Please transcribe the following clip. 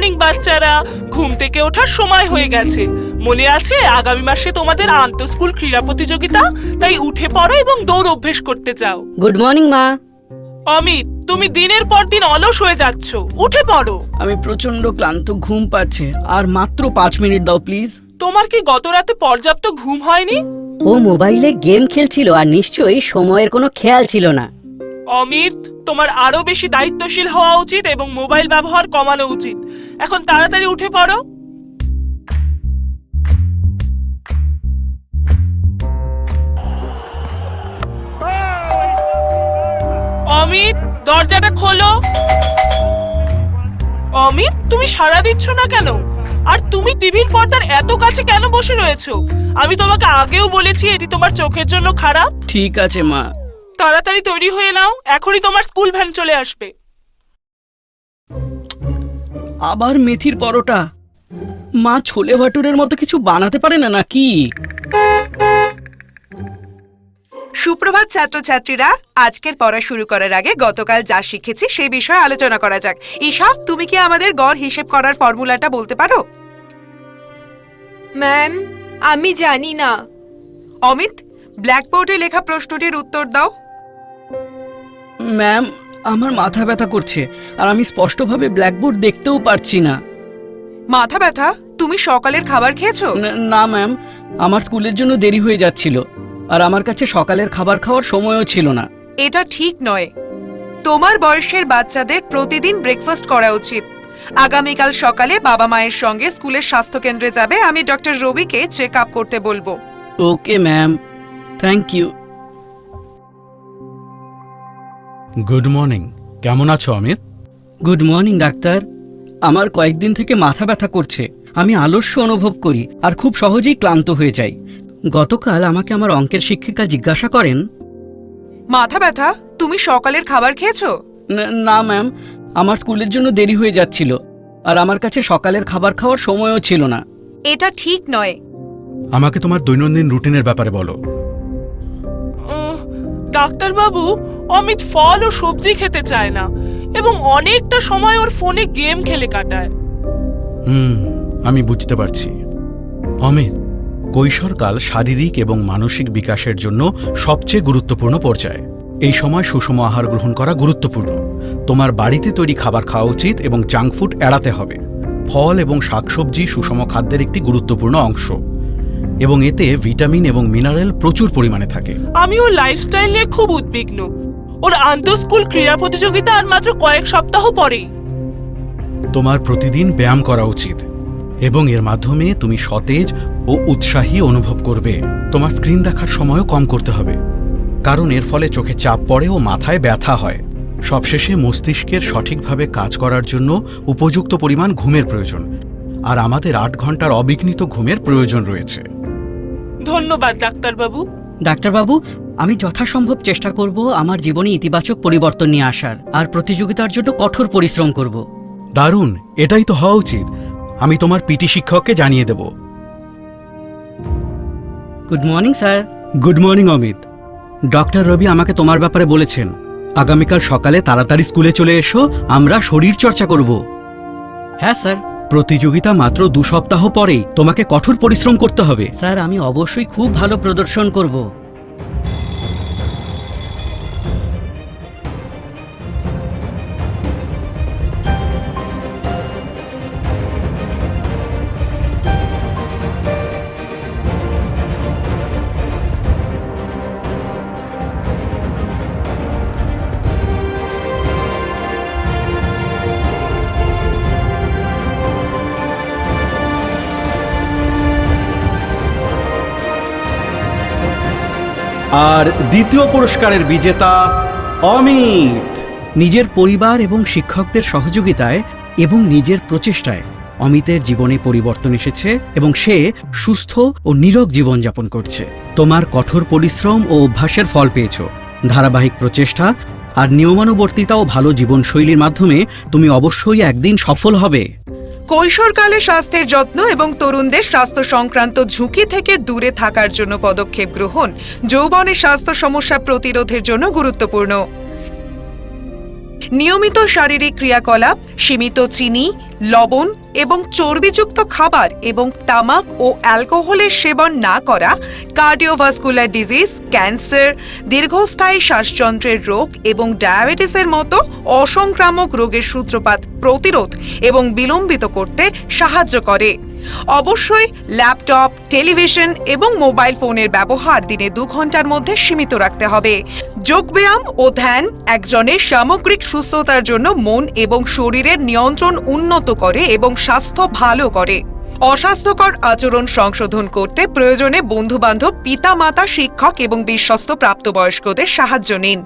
Morning বাচ্চারা, ঘুম থেকে ওঠার সময় হয়ে গেছে। মনে আছে আগামী মাসে তোমাদের আন্তঃস্কুল ক্রীড়া প্রতিযোগিতা, তাই উঠে পড়ো এবং দৌড় অভ্যেস করতে যাও। গুড মর্নিং মা। অমিত, তুমি দিনের পর দিন অলস হয়ে যাচ্ছ, উঠে পড়ো। আমি প্রচন্ড ক্লান্ত, ঘুম পাচ্ছে, আর মাত্র 5 মিনিট দাও প্লিজ। তোমার কি গত রাতে পর্যাপ্ত ঘুম হয়নি? ও মোবাইলে গেম খেলছিল আর নিশ্চয়ই সময়ের কোনো খেয়াল ছিল না। অমিত, তোমার আরো বেশি দায়িত্বশীল হওয়া উচিত এবং মোবাইল ব্যবহার কমানো উচিত। এখন তাড়াতাড়ি উঠে পড়ো। অমিত, দরজাটা খোলো। অমিত, তুমি সাড়া দিচ্ছ না কেন? আর তুমি টিভির পর্দার এত কাছে কেন বসে রয়েছো? আমি তোমাকে আগেও বলেছি এটি তোমার চোখের জন্য খারাপ। ঠিক আছে মা। তাড়াতাড়ি তৈরি হয়ে নাও, এখনই তোমার স্কুল ভ্যান চলে আসবে। আবার মেথির পরোটা? মা ছোলে ভাটুরের মতো কিছু বানাতে পারে না নাকি? সুপ্রভাত ছাত্রছাত্রীরা, আজকের পড়া শুরু করার আগে গতকাল যা শিখেছি সেই বিষয়ে আলোচনা করা যাক। ঈশা, তুমি কি আমাদের গড় হিসেব করার ফর্মুলাটা বলতে পারো? ম্যাম, আমি জানি না। অমিত, ব্ল্যাকবোর্ডে লেখা প্রশ্নটির উত্তর দাও। ম্যাম, আমার মাথা ব্যথা করছে আর আমি স্পষ্টভাবে ব্ল্যাকবোর্ড দেখতেও পারছি না। মাথা ব্যথা? তুমি সকালের খাবার খেয়েছো? না ম্যাম, আমার স্কুলের জন্য দেরি হয়ে যাচ্ছিল আর আমার কাছে সকালের খাবার খাওয়ার সময়ও ছিল না। এটা ঠিক নয়। তোমার বয়সের বাচ্চাদের প্রতিদিন ব্রেকফাস্ট করা উচিত। আগামীকাল সকালে বাবা মায়ের সঙ্গে স্কুলের স্বাস্থ্য কেন্দ্রে যাবে। আমি ডক্টর রবিকে চেক আপ করতে বলবো। Okay ma'am, thank you. Good morning. কেমন আছো অমিত? Good morning doctor. আমার কয়েকদিন থেকে মাথা ব্যথা করছে, আমি আলস্য অনুভব করি আর খুব সহজেই ক্লান্ত হয়ে যাই। গতকাল আমাকে আমার অঙ্কের শিক্ষিকা জিজ্ঞাসা করেন, মাথা ব্যথা? তুমি সকালের খাবার খেয়েছো? না ম্যাম, আমার স্কুলের জন্য দেরি হয়ে যাচ্ছিল আর আমার কাছে সকালের খাবার খাওয়ার সময়ও ছিল না। এটা ঠিক নয়। আমাকে তোমার দৈনন্দিন রুটিনের ব্যাপারে বলো। ডাক্তারবাবু, অমিত ফল ও সবজি খেতে চায় না এবং অনেকটা সময় ওর ফোনে গেম খেলে কাটায়। আমি বুঝতে পারছি। অমিত, কৈশোরকাল শারীরিক এবং মানসিক বিকাশের জন্য সবচেয়ে গুরুত্বপূর্ণ পর্যায়। এই সময় সুষম আহার গ্রহণ করা গুরুত্বপূর্ণ। তোমার বাড়িতে তৈরি খাবার খাওয়া উচিত এবং জাঙ্ক ফুড এড়াতে হবে। ফল এবং শাকসবজি সুষম খাদ্যের একটি গুরুত্বপূর্ণ অংশ এবং এতে ভিটামিন এবং মিনারেল প্রচুর পরিমাণে থাকে। আমি ওর লাইফস্টাইল নিয়ে খুব উদ্বিগ্ন। ওর আন্তঃস্কুল ক্রীড়া প্রতিযোগিতা আর মাত্র কয়েক সপ্তাহ পরেই। তোমার প্রতিদিন ব্যায়াম করা উচিত এবং এর মাধ্যমে তুমি সতেজ ও উৎসাহী অনুভব করবে। তোমার স্ক্রিন দেখার সময়ও কম করতে হবে, কারণ এর ফলে চোখে চাপ পড়ে ও মাথায় ব্যথা হয়। সবশেষে মস্তিষ্কের সঠিকভাবে কাজ করার জন্য উপযুক্ত পরিমাণ ঘুমের প্রয়োজন, আর আমাদের 8 ঘন্টার অবিঘ্নিত ঘুমের প্রয়োজন রয়েছে। ধন্যবাদ ডাক্তারবাবু। ডাক্তারবাবু, আমি যথাসম্ভব চেষ্টা করব আমার জীবনে ইতিবাচক পরিবর্তন নিয়ে আসার আর প্রতিযোগিতার জন্য কঠোর পরিশ্রম করব। দারুণ, এটাই তো হওয়া উচিত। আমি তোমার পিটি শিক্ষককে জানিয়ে দেব। Good morning sir. Good morning Amit. Doctor Ravi আমাকে তোমার ব্যাপারে বলেছেন। আগামীকাল সকালে তাড়াতাড়ি স্কুলে চলে এসো, আমরা শরীর চর্চা করব। হ্যাঁ স্যার। প্রতিযোগিতা মাত্র 2 সপ্তাহ পরেই, তোমাকে কঠোর পরিশ্রম করতে হবে। স্যার, আমি অবশ্যই খুব ভালো প্রদর্শন করব। আর দ্বিতীয় পুরস্কারের বিজেতা অমিত। নিজের পরিবার এবং শিক্ষকদের সহযোগিতায় এবং নিজের প্রচেষ্টায় অমিতের জীবনে পরিবর্তন এসেছে এবং সে সুস্থ ও নীরোগ জীবনযাপন করছে। তোমার কঠোর পরিশ্রম ও অভ্যাসের ফল পেয়েছ। ধারাবাহিক প্রচেষ্টা আর নিয়মানুবর্তিতা ও ভালো জীবনশৈলীর মাধ্যমে তুমি অবশ্যই একদিন সফল হবে। কৈশোরকালে স্বাস্থ্যের যত্ন এবং তরুণদের স্বাস্থ্য সংক্রান্ত ঝুঁকি থেকে দূরে থাকার জন্য পদক্ষেপ গ্রহণ যৌবনে স্বাস্থ্য সমস্যা প্রতিরোধের জন্য গুরুত্বপূর্ণ। নিয়মিত শারীরিক ক্রিয়াকলাপ, সীমিত চিনি, লবণ এবং চর্বিযুক্ত খাবার এবং তামাক ও অ্যালকোহলের সেবন না করা কার্ডিওভাস্কুলার ডিজিজ, ক্যান্সার, দীর্ঘস্থায়ী শ্বাসযন্ত্রের রোগ এবং ডায়াবেটিসের মতো অসংক্রামক রোগের সূত্রপাত প্রতিরোধ এবং বিলম্বিত করতে সাহায্য করে। অবশ্যই ল্যাপটপ, টেলিভিশন এবং মোবাইল ফোনের ব্যবহার দিনে 2 ঘন্টার মধ্যে সীমিত রাখতে হবে। যোগব্যায়াম ও ধ্যান একজনের সামগ্রিক সুস্থতার জন্য মন এবং শরীরের নিয়ন্ত্রণ উন্নত করে এবং স্বাস্থ্য ভালো করে। অস্বাস্থ্যকর আচরণ সংশোধন করতে প্রয়োজনে বন্ধুবান্ধব, পিতামাতা, শিক্ষক এবং বিশ্বস্ত প্রাপ্তবয়স্কদের সাহায্য নিন।